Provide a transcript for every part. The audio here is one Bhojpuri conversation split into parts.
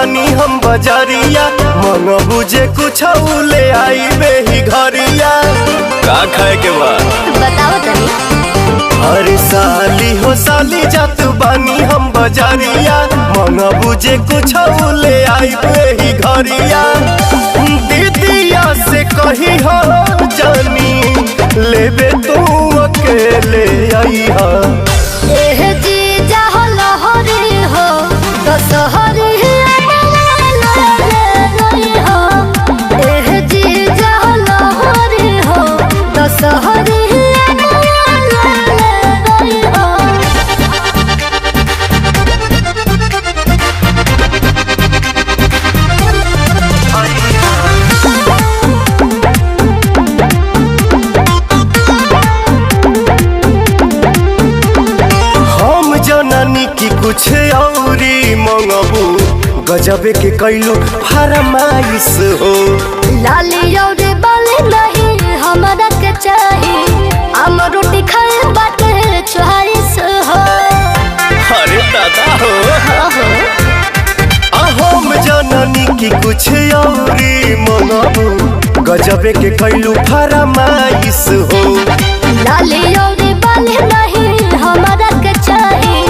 बानी हम बजरिया, मन बुझे कुछ ले आई बेही घरिया। का खाए के बाद बताओ तनी। अरे साली हो साली जात बानी हम बजरिया, मन बुझे कुछ ले आई बेही घरिया। दीदिया से कही हो जानी लेबे तू अकेले आई हा। एह जीजा हो लहरी हो दशहरी हो। एह जीजा हो लहरी हो दशहरी हो। जननी की कुछ औरी मंगबू, गजबे के कैलू फरमाइश हो। लाली और बाली नहीं हमारा के चाहिए, हम रोटी खाए बाटे चॉइस हो। अरे दादा हो हम जननी की कुछ औरी मंगबू, गजबे के कैलू फरमाइश हो। लाली और बाली नहीं हमारा के चाहिए,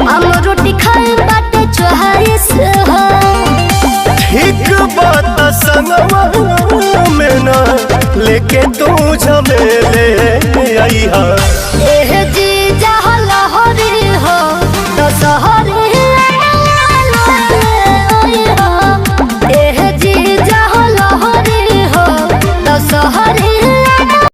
हम रोटी खाए बाटे चॉइस हो। ठीक बात संगवा में ना लेके तू झमेले